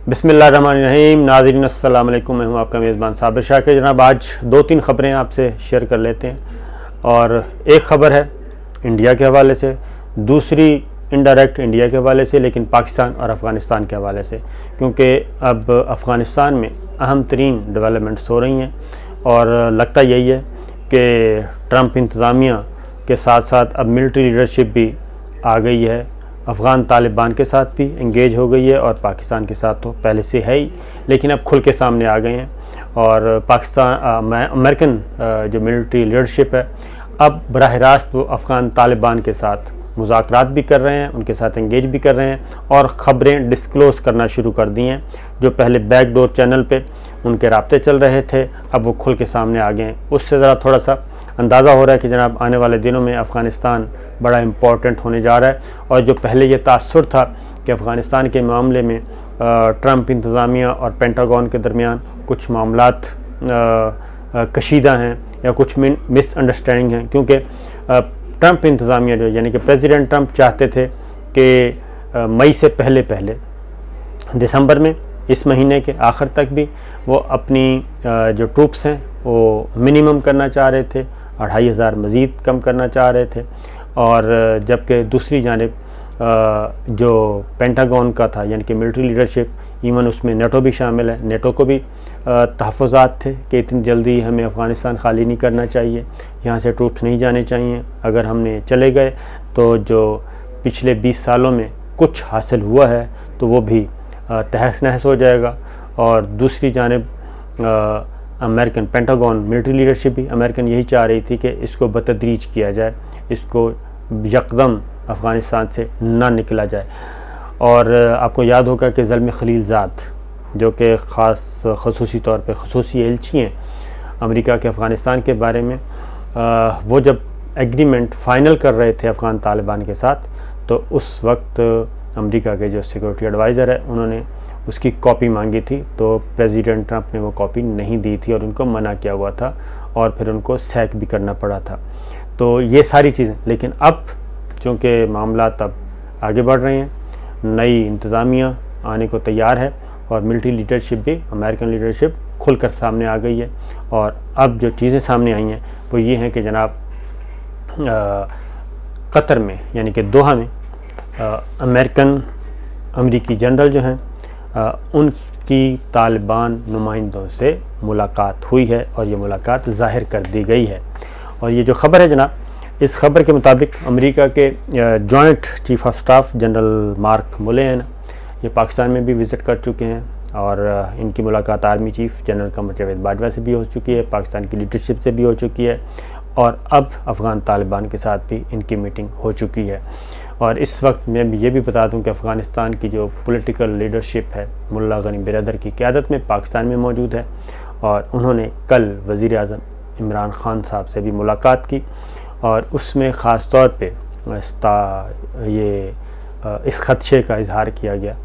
बिस्मिल्लाहिर्रहमानिर्रहीम। नाज़रीन अस्सलाम वालेकुम। मैं हूं आपका मेज़बान साबिर शाकिर। जनाब आज 2-3 ख़बरें आपसे शेयर कर लेते हैं और एक ख़बर है इंडिया के हवाले से, दूसरी इनडायरेक्ट इंडिया के हवाले से लेकिन पाकिस्तान और अफ़गानिस्तान के हवाले से, क्योंकि अब अफ़गानिस्तान में अहम तरीन डेवलपमेंट्स हो रही हैं और लगता यही है कि ट्रंप इंतज़ामिया के साथ साथ अब मिलिट्री लीडरशिप भी आ गई है, अफ़गान तालिबान के साथ भी इंगेज हो गई है और पाकिस्तान के साथ तो पहले से है ही, लेकिन अब खुल के सामने आ गए हैं। और पाकिस्तान अमेरिकन जो मिलिट्री लीडरशिप है अब बराह रास्त वो अफ़गान तालिबान के साथ मुज़ाकरात भी कर रहे हैं, उनके साथ इंगेज भी कर रहे हैं और ख़बरें डिस्क्लोज़ करना शुरू कर दी हैं। जो पहले बैकडोर चैनल पे उनके राब्ते चल रहे थे अब वो खुल के सामने आ गए हैं। उससे ज़रा थोड़ा सा अंदाज़ा हो रहा है कि जनाब आने वाले दिनों में अफ़गानिस्तान बड़ा इम्पॉर्टेंट होने जा रहा है। और जो पहले ये तासुर था कि अफ़गानिस्तान के मामले में ट्रंप इंतज़ामिया और पेंटागन के दरमियान कुछ मामलात कशीदा हैं या कुछ मिसअंडरस्टैंडिंग हैं, क्योंकि ट्रंप इंतज़ामिया जो यानी कि प्रेसिडेंट ट्रंप चाहते थे कि मई से पहले दिसंबर में इस महीने के आखिर तक भी वो अपनी जो ट्रूप्स हैं वो मिनिमम करना चाह रहे थे, 2500 मज़ीद कम करना चाह रहे थे। और जबकि दूसरी जानिब जो पेंटागन का था यानी कि मिलिट्री लीडरशिप, इवन उसमें नेटो भी शामिल है, नेटो को भी तहफ़्फ़ुज़ात थे कि इतनी जल्दी हमें अफ़गानिस्तान खाली नहीं करना चाहिए, यहाँ से ट्रूप्स नहीं जाने चाहिए, अगर हमने चले गए तो जो पिछले 20 सालों में कुछ हासिल हुआ है तो वो भी तहस नहस हो जाएगा। और दूसरी जानिब अमेरिकन पेंटागन मिलिट्री लीडरशिप भी अमेरिकन यही चाह रही थी कि इसको बतदरीज किया जाए, इसको यकदम अफ़गानिस्तान से ना निकला जाए। और आपको याद होगा कि ज़ल्म खलीलज़ाद जो कि ख़ास खसूसी तौर पे खसूसी एलची हैं अमेरिका के अफ़गानिस्तान के बारे में, वो जब एग्रीमेंट फ़ाइनल कर रहे थे अफ़गान तालिबान के साथ तो उस वक्त अमेरिका के जो सिक्योरिटी एडवाइज़र है उन्होंने उसकी कॉपी मांगी थी, तो प्रेसिडेंट ट्रंप ने वो कॉपी नहीं दी थी और उनको मना किया हुआ था और फिर उनको सैक भी करना पड़ा था। तो ये सारी चीज़ें, लेकिन अब चूँकि मामला तब आगे बढ़ रहे हैं, नई इंतज़ामिया आने को तैयार है और मिलिट्री लीडरशिप भी अमेरिकन लीडरशिप खुलकर सामने आ गई है। और अब जो चीज़ें सामने आई हैं वो ये हैं कि जनाब कतर में यानी कि दोहा में अमेरिकी जनरल जो हैं उनकी तालिबान नुमाइंदों से मुलाकात हुई है और ये मुलाकात ज़ाहिर कर दी गई है। और ये जो ख़बर है जनाब, इस खबर के मुताबिक अमेरिका के joint chief of staff general Mark Milley हैं ना, ये पाकिस्तान में भी विज़िट कर चुके हैं और इनकी मुलाकात army chief general Qamar Javed Bajwa से भी हो चुकी है, पाकिस्तान की लीडरशिप से भी हो चुकी है और अब अफ़गान तालिबान के साथ भी इनकी मीटिंग हो चुकी है। और इस वक्त मैं ये भी बता दूं कि अफ़गानिस्तान की जो पॉलिटिकल लीडरशिप है मुल्ला गनी बिरादर की क़यादत में पाकिस्तान में मौजूद है और उन्होंने कल वज़ीर आज़म इमरान ख़ान साहब से भी मुलाकात की और उसमें ख़ास तौर पे इस ख़दशे का इजहार किया गया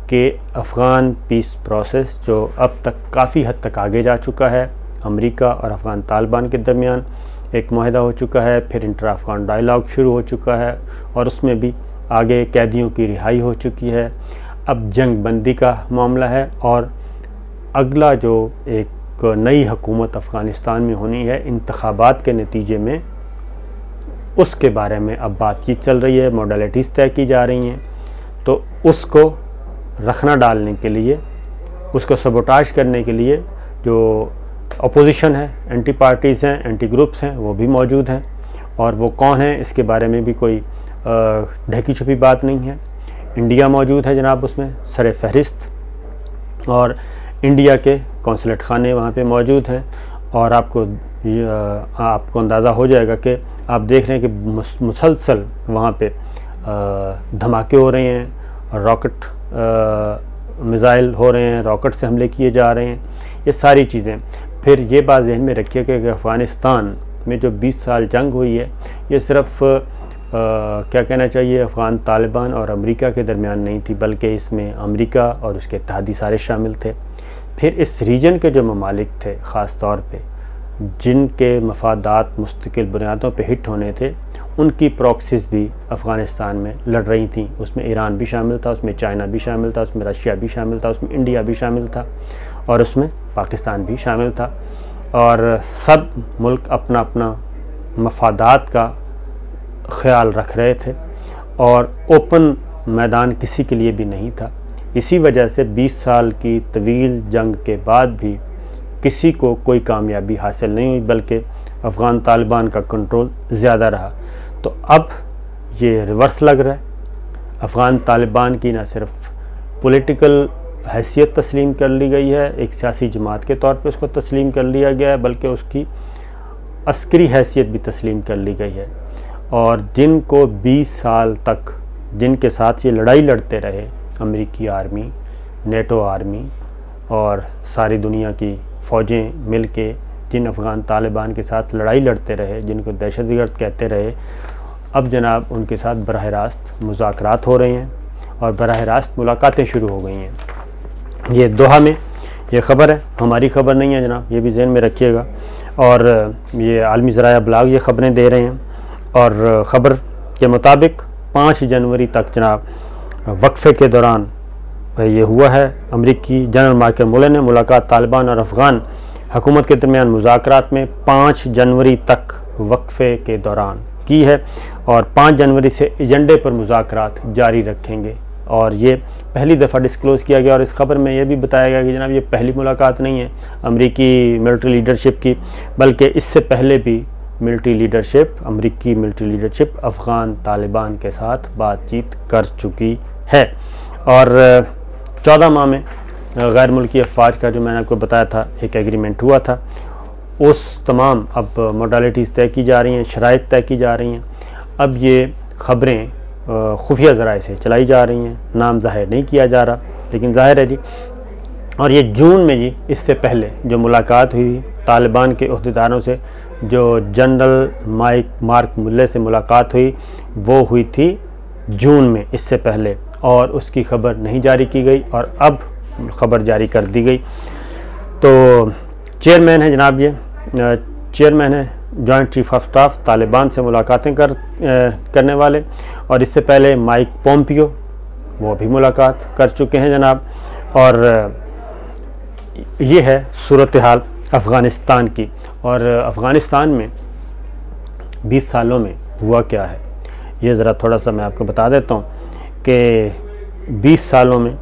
कि अफ़गान पीस प्रोसेस जो अब तक काफ़ी हद तक आगे जा चुका है, अमेरिका और अफ़गान तालिबान के दरमियान एक मुआहदा हो चुका है, फिर इंटर अफ़गान डायलॉग शुरू हो चुका है और उसमें भी आगे कैदियों की रिहाई हो चुकी है। अब जंग बंदी का मामला है और अगला जो एक नई हुकूमत अफ़गानिस्तान में होनी है इंतखाबात के नतीजे में, उसके बारे में अब बातचीत चल रही है, मॉडलिटीज़ तय की जा रही हैं। तो उसको रखना डालने के लिए, उसको सबोटाज करने के लिए जो अपोजिशन है, एंटी पार्टीज़ हैं, एंटी ग्रुप्स हैं, वो भी मौजूद हैं और वो कौन हैं इसके बारे में भी कोई ढकी छुपी बात नहीं है। इंडिया मौजूद है जनाब उसमें सर फहरिस्त और इंडिया के कौंसलेट खाने वहाँ पे मौजूद हैं और आपको अंदाज़ा हो जाएगा कि आप देख रहे हैं कि मुसलसल वहाँ पे धमाके हो रहे हैं, रॉकेट मिज़ाइल हो रहे हैं, रॉकेट से हमले किए जा रहे हैं, ये सारी चीज़ें। फिर ये बात ज़हन में रखिए कि अफ़गानिस्तान में जो 20 साल जंग हुई है ये सिर्फ़ क्या कहना चाहिए अफ़गान तालिबान और अमेरिका के दरमियान नहीं थी, बल्कि इसमें अमेरिका और उसके इत्तेहादी सारे शामिल थे। फिर इस रीजन के जो ममालिक थे ख़ास तौर पे जिनके मफादात मुस्तकिल बुनियादों पे हिट होने थे, उनकी प्रॉक्सीज भी अफ़गानिस्तान में लड़ रही थी। उसमें ईरान भी शामिल था, उसमें चाइना भी शामिल था, उसमें रशिया भी शामिल था, उसमें इंडिया भी शामिल था और उसमें पाकिस्तान भी शामिल था। और सब मुल्क अपना अपना मफादात का ख्याल रख रहे थे और ओपन मैदान किसी के लिए भी नहीं था। इसी वजह से 20 साल की तवील जंग के बाद भी किसी को कोई कामयाबी हासिल नहीं हुई, बल्कि अफ़गान तालिबान का कंट्रोल ज़्यादा रहा। तो अब ये रिवर्स लग रहा है। अफ़गान तालिबान की न सिर्फ पॉलिटिकल हैसियत तस्लीम कर ली गई है, एक सियासी जमात के तौर पे उसको तस्लीम कर लिया गया है, बल्कि उसकी अस्करी हैसियत भी तस्लीम कर ली गई है। और जिनको 20 साल तक जिनके साथ ये लड़ाई लड़ते रहे, अमेरिकी आर्मी, नेटो आर्मी और सारी दुनिया की फ़ौजें मिल के जिन अफ़गान तालिबान के साथ लड़ाई लड़ते रहे, जिनको दहशतगर्द कहते रहे, अब जनाब उनके साथ बराह रास्त मुज़ाकरात हो रहे हैं और बराह रास्त मुलाकातें शुरू हो गई हैं। ये दोहा में ये ख़बर है, हमारी ख़बर नहीं है जनाब, ये भी ज़हन में रखिएगा। और ये आलमी ज़राया ब्लॉग ये ख़बरें दे रहे हैं और ख़बर के मुताबिक 5 जनवरी तक जनाब वक्फे के दौरान ये हुआ है। अमरीकी जनरल मार्के मुले ने मुलाकात तालिबान और अफ़गान हुकूमत के दरमियान मुज़ाकरात में 5 जनवरी तक वक्फे के दौरान की है और 5 जनवरी से एजेंडे पर मुज़ाकरात जारी रखेंगे। और ये पहली दफ़ा डिस्क्लोज़ किया गया और इस खबर में यह भी बताया गया कि जनाब ये पहली मुलाकात नहीं है अमरीकी मिलिट्री लीडरशिप की, बल्कि इससे पहले भी मिलिट्री लीडरशिप, अमरीकी मिलिट्री लीडरशिप अफ़गान तालिबान के साथ बातचीत कर चुकी है। और 14 माह में गैर मुल्की अफवाज का जो मैंने आपको बताया था एक एग्रीमेंट हुआ था, उस तमाम अब मोडालिटीज़ तय की जा रही हैं, शराइत तय की जा रही हैं। अब ये ख़बरें खुफिया ज़राए से चलाई जा रही हैं, नाम ज़ाहिर नहीं किया जा रहा, लेकिन ज़ाहिर है जी। और ये जून में जी इससे पहले जो मुलाकात हुई तालिबान के अहदेदारों से, जो जनरल मार्क मुल्ले से मुलाकात हुई, वो हुई थी जून में इससे पहले, और उसकी ख़बर नहीं जारी की गई और अब ख़बर जारी कर दी गई। तो चेयरमैन है जनाब, ये चेयरमैन है joint chief of staff Taliban से मुलाकातें करने वाले, और इससे पहले माइक पोम्पियो वो भी मुलाकात कर चुके हैं जनाब। और ये है सूरत हाल अफ़गानिस्तान की। और अफ़गानिस्तान में 20 सालों में हुआ क्या है ये ज़रा थोड़ा सा मैं आपको बता देता हूँ कि 20 सालों में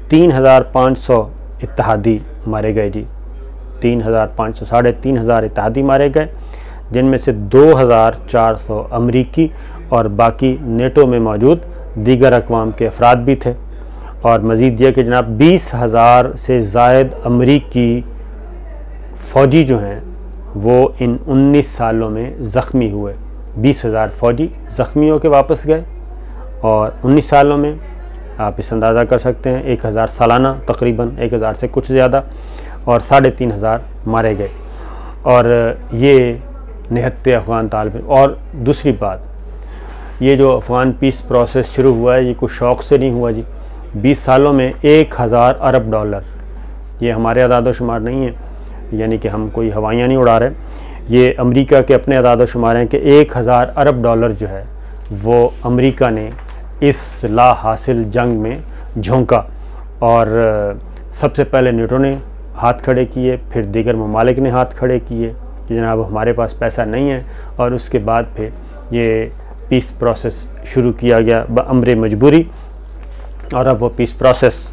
3,500 इत्तेहादी मारे गए जी, 3,500 3,500 इत्तेहादी मारे गए, जिनमें से 2,400 अमरीकी और बाकी नेटो में मौजूद दीगर अक़वाम के अफराद भी थे। और मज़ीद यह कि जनाब 20,000 से ज़ायद अमरीकी फ़ौजी जो हैं वो इन 19 सालों में ज़ख्मी हुए। 20,000 फ़ौजी ज़ख्मी होकर वापस गए और 19 सालों में आप इस अंदाज़ा कर सकते हैं 1,000 सालाना, तकरीबन 1,000 से कुछ ज़्यादा, और 3,500 मारे गए। और ये निहत्ते अफ़गान तालिबान। और दूसरी बात, ये जो अफ़गान पीस प्रोसेस शुरू हुआ है ये कुछ शौक़ से नहीं हुआ जी। 20 सालों में 1,000 अरब डॉलर, ये हमारे अदाद शुमार नहीं है, यानी कि हम कोई हवाइयाँ नहीं उड़ा रहे, ये अमेरिका के अपने अदाद शुमार हैं कि 1,000 अरब डॉलर जो है वो अमेरिका ने इस ला हासिल जंग में झोंका। और सबसे पहले नेटो ने हाथ खड़े किए, फिर दीगर ममालिक ने हाथ खड़े किए कि जनाब हमारे पास पैसा नहीं है, और उसके बाद फिर ये पीस प्रोसेस शुरू किया गया बअम्र मजबूरी। और अब वो पीस प्रोसेस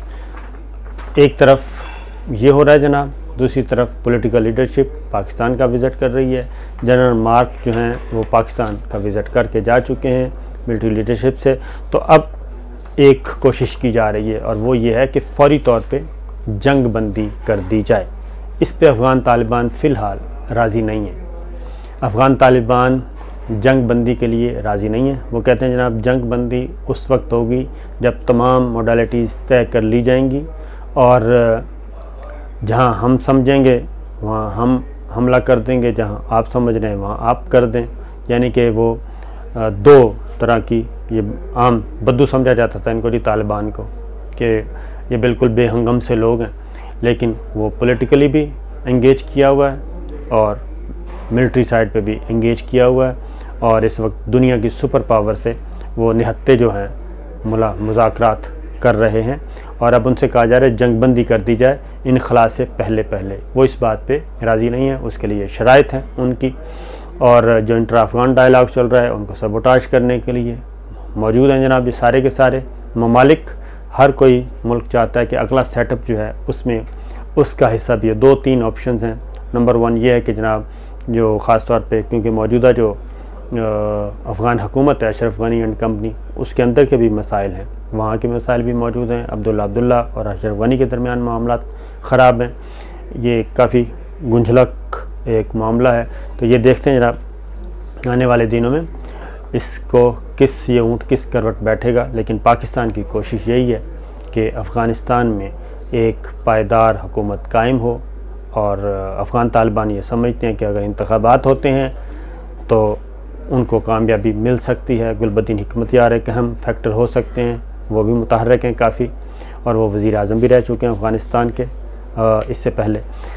एक तरफ ये हो रहा है जनाब, दूसरी तरफ पॉलिटिकल लीडरशिप पाकिस्तान का विज़िट कर रही है। जनरल मार्क जो हैं वो पाकिस्तान का विज़िट करके जा चुके हैं मिलिट्री लीडरशिप से। तो अब एक कोशिश की जा रही है और वो ये है कि फ़ौरी तौर पे जंग बंदी कर दी जाए। इस पे अफ़गान तालिबान फ़िलहाल राज़ी नहीं है। अफ़गान तालिबान जंग बंदी के लिए राज़ी नहीं है। वो कहते हैं जनाब जंग बंदी उस वक्त होगी जब तमाम मोडालिटीज़ तय कर ली जाएंगी और जहां हम समझेंगे वहां हम हमला कर देंगे, जहां आप समझ रहे हैं वहां आप कर दें। यानी कि वो दो तरह की, ये आम बद्दू समझा जाता था इनको जी तालिबान को, कि ये बिल्कुल बेहंगम से लोग हैं, लेकिन वो पॉलिटिकली भी एंगेज किया हुआ है और मिलिट्री साइड पे भी एंगेज किया हुआ है और इस वक्त दुनिया की सुपर पावर से वो निहत्ते जो हैं मुज़ाकरात कर रहे हैं और अब उनसे कहा जा रहा है जंग बंदी कर दी जाए इनखला से पहले। वो इस बात पे राज़ी नहीं है, उसके लिए शराइत हैं उनकी, और जो इंटर अफ़गान डायलॉग चल रहा है उनको सबोटाज करने के लिए मौजूद हैं जनाब ये सारे के सारे ममालिक। हर कोई मुल्क चाहता है कि अगला सेटअप जो है उसमें उसका हिस्सा भी है। 2-3 ऑप्शंस हैं। नंबर 1 ये है कि जनाब जो ख़ास तौर पे क्योंकि मौजूदा जो अफ़गान हुकूमत है अशरफ गनी एंड कंपनी, उसके अंदर के भी मसाइल हैं, वहाँ के मसाइल भी मौजूद हैं। अब्दुल्ला और अशरफ गनी के दरमियान मामला ख़राब हैं, ये काफ़ी गुंझलक एक मामला है। तो ये देखते हैं जनाब आने वाले दिनों में इसको ये ऊँट किस करवट बैठेगा। लेकिन पाकिस्तान की कोशिश यही है कि अफ़गानिस्तान में एक पायदार हुकूमत कायम हो, और अफ़गान तालिबान ये समझते हैं कि अगर इंतख़ाबात होते हैं तो उनको कामयाबी मिल सकती है। गुलबदीन हिकमतयार एक अहम फैक्टर हो सकते हैं, वो भी मुतहर्रिक हैं काफ़ी, और वो वज़ीर आज़म भी रह चुके हैं अफ़गानिस्तान के इससे पहले।